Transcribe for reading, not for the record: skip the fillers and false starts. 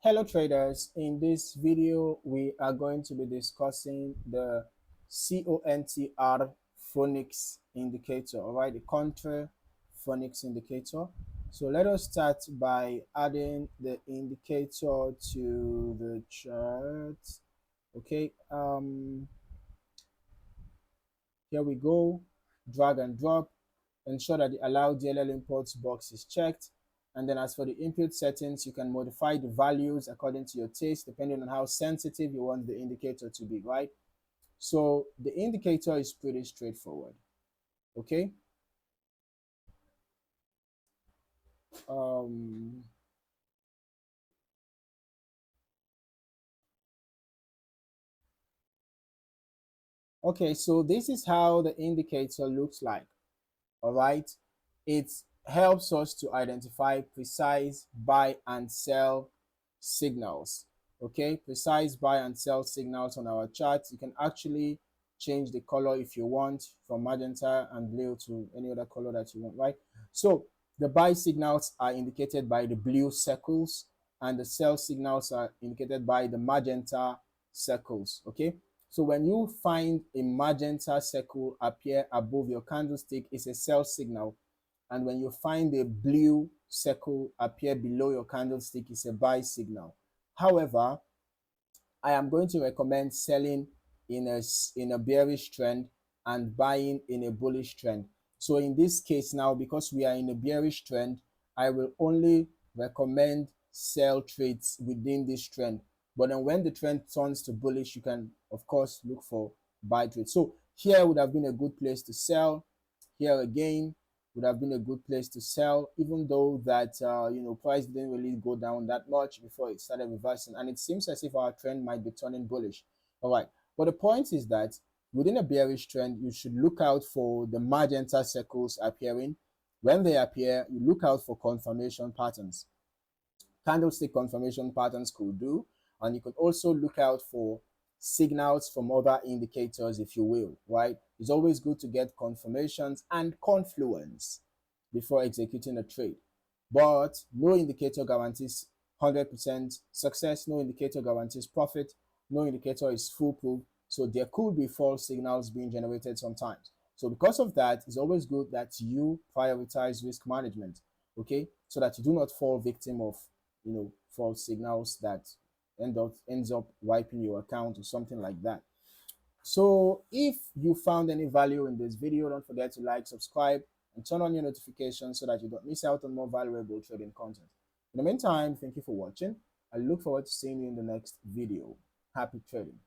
Hello traders, in this video we are going to be discussing the Contr Phoenix Indicator, all right, the Contr Phoenix Indicator. So let us start by adding the indicator to the chart. Okay, here we go. Drag and drop. Ensure that the allow DLL imports box is checked. And then as for the input settings, you can modify the values according to your taste, depending on how sensitive you want the indicator to be, right? So the indicator is pretty straightforward, okay? Okay, so this is how the indicator looks like, all right? It helps us to identify precise buy and sell signals. Okay, precise buy and sell signals on our chart. You can actually change the color if you want, from magenta and blue to any other color that you want, right? So the buy signals are indicated by the blue circles and the sell signals are indicated by the magenta circles. Okay, so when you find a magenta circle appear above your candlestick, it's a sell signal. And when you find a blue circle appear below your candlestick, it's a buy signal. However, I am going to recommend selling in a bearish trend and buying in a bullish trend. So in this case now, because we are in a bearish trend, I will only recommend sell trades within this trend. But then when the trend turns to bullish, you can of course look for buy trades. So here would have been a good place to sell. Here again would have been a good place to sell, even though that price didn't really go down that much before it started reversing, and it seems as if our trend might be turning bullish. All right, but the point is that within a bearish trend, you should look out for the magenta circles appearing. When they appear, you look out for confirmation patterns. Candlestick confirmation patterns could do, and you could also look out for signals from other indicators, if you will, right? It's always good to get confirmations and confluence before executing a trade, but no indicator guarantees 100% success. No indicator guarantees profit. No indicator is foolproof. So there could be false signals being generated sometimes. So because of that, it's always good that you prioritize risk management, okay, so that you do not fall victim of false signals that ends up wiping your account or something like that. So if you found any value in this video, don't forget to like, subscribe, and turn on your notifications so that you don't miss out on more valuable trading content. In the meantime, thank you for watching. I look forward to seeing you in the next video. Happy trading.